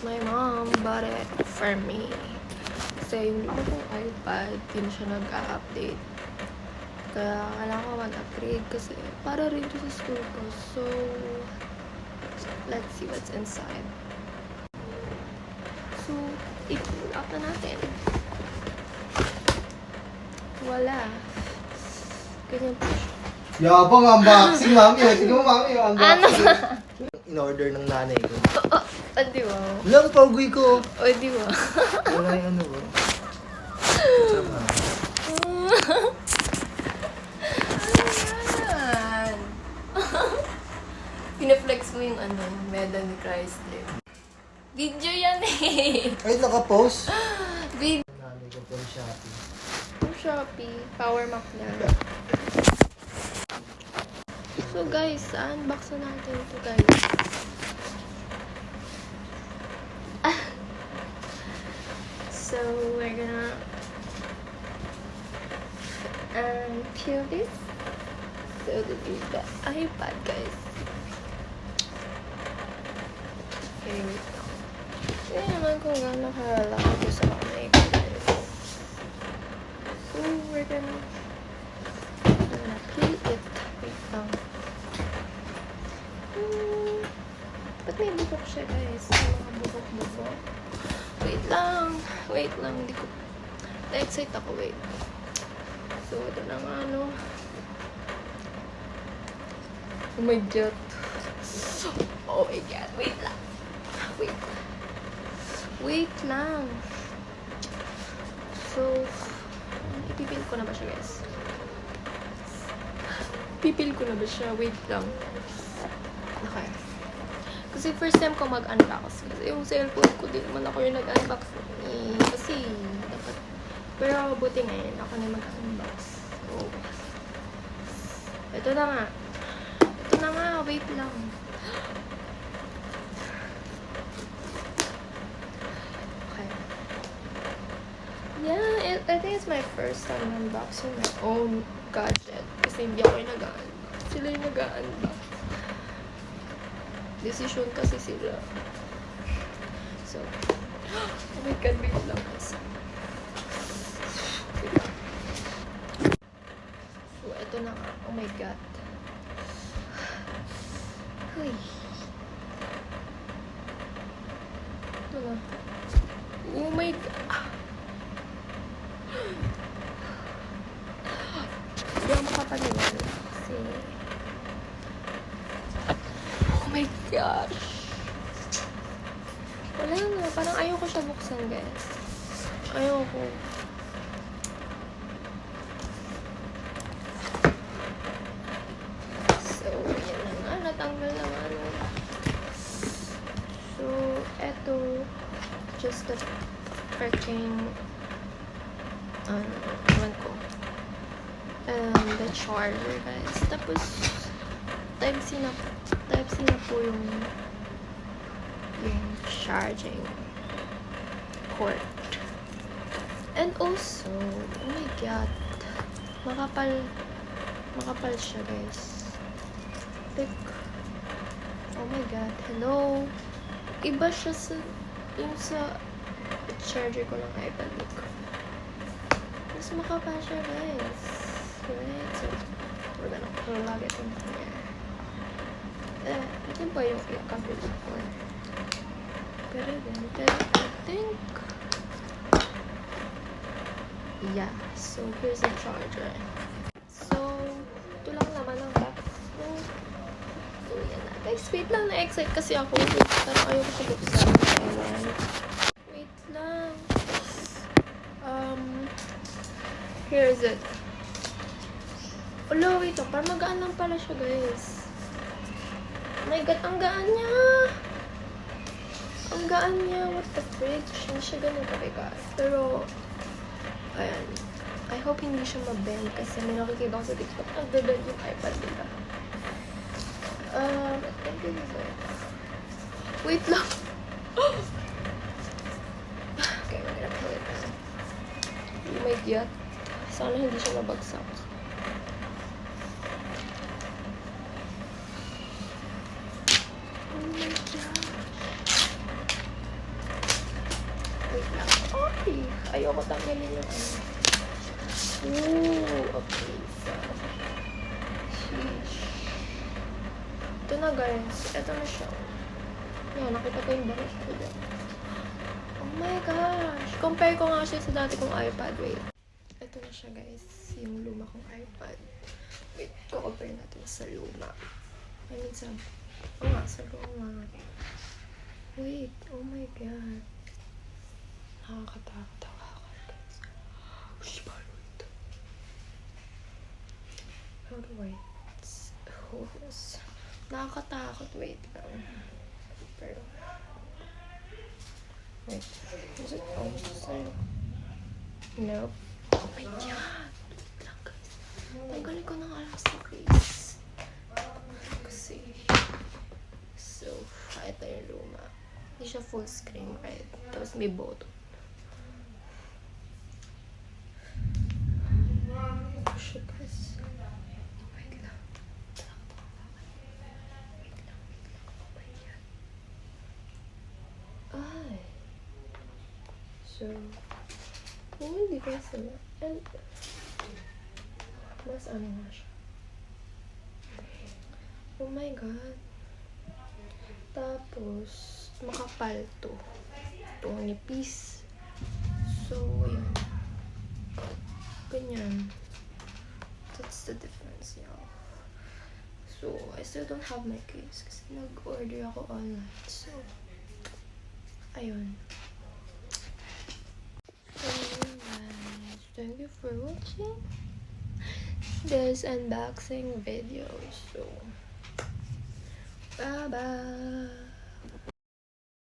My mom bought it for me. Kasi yung luma kong iPad, yun siya nag-update. Kaya kailangan ko mag-upgrade kasi para rin to sa school ko. So, let's see what's inside. So, i-pull out na natin. Wala. Ganyan po siya. Yabang unboxing, mami. Tignan mo, mami, yung unboxing. Ano ba? In-order ng nanay ko. Di ba? Walang paugoy ko. Di ba? Wala yung ano ko. Sama. Ayan. Pinaflex mo yung medal ni Chrysler. Video yan eh. Ay, naka-post. Video. Nanay ko from Shopee. From Shopee. Power Mac na. So guys, unbox na natin ito guys. So we're gonna peel this. So this is the iPad guys. Okay, wait lang. Hindi naman kung gaano kalaki ko sa kamay ko guys. So we're gonna peel it. Wait lang. Ba't may bubok siya guys? May mga bubok-bubok. Wait lang. Wait lang. Hindi ko... Na-excite ako. Wait. So, ito na nga Oh my God. Oh my God. Wait lang. Wait. Wait lang. So, ipipil ko na ba siya guys? Pipil ko na ba siya? Wait lang. Okay. Kasi first time ko mag-unbox. Kasi yung cellphone ko, din naman ako yung nag-unbox. Kasi, dapat. Pero, buti ngayon, ako na mag-unbox. So, ito na nga. Ito na nga. Wait lang. Okay. Yeah, I think it's my first time unboxing my own gadget. Kasi hindi ako yung nag-unbox. Sila yung nag-unbox. Decision kasi sila. So, oh my God, wait lang kasi. So, ito na nga. Oh my God. Uy. Ito na. Oh my God. Hindi ako makapaniwala kasi oh my gosh. Wala na. Parang ayoko siya buksan, guys. Ayoko. So, yan na nga. Natanggal na nga. So, eto. Just the freaking ewan ko. The charger, guys. Tapos, Type-C na po yung charging port. And also, oh my God, makapal siya guys. Like, oh my God, hello. Iba siya sa yung sa charger ko ng iPad. Look. Mas makapal siya guys. Right? So, we're gonna plug it in here. Ito ba yung i-cover ko? Pero then, I think, yeah. So, here's the charger. So, ito lang naman ang box. So, yan na. Guys, wait lang. Na-excite kasi ako. Parang ayaw ko siya buksan. Wait lang. Here's it. Ulo, wait lang. Parang magaan lang pala siya, guys. Oh my God, ang gaan niya. Ang gaan niya. What the fridge? Hindi siya ganun kabigat. Pero, ayan. I hope hindi siya mabend kasi may nakikita ko sa TikTok. Nagbe-bend yung iPad nila. I think this is it. Wait lang. Okay, we're gonna pull it down. Oh my God. Sana hindi siya mabagsak. Uy! Ayoko tanggalin yung ano. Ooh! Okay, so. Sheesh. Ito na guys. Ito na siya. Yan, nakita ko yung baris ko dyan. Oh my gosh! Compare ko nga siya sa dati kong iPad. Wait. Ito na siya guys. Yung luma kong iPad. Wait, compare natin sa luma. I mean sa... Oo nga, sa luma. Wait, oh my god. Nakakatakot ako guys. Oh, shibal, wait. How do I... Nakakatakot, wait lang. Pero... Wait, is it also? Nope. Oh my god! Wait lang guys. Tanggalin ko ng alas sa face. Kasi... So, ito yung luma. Hindi siya full screen, right? Tapos may button. Oh shit guys. Wait lang. Wait lang. Oh my god. Ay. So, hindi ko sila. And, mas ano nga siya. Oh my god. Tapos, makapal to. Itong nipis. So, ayan. Ganyan. That's the difference, y'all. So, I still don't have my case kasi nag-order ako online. So, ayun. So, guys, thank you for watching this unboxing video. So, bye-bye.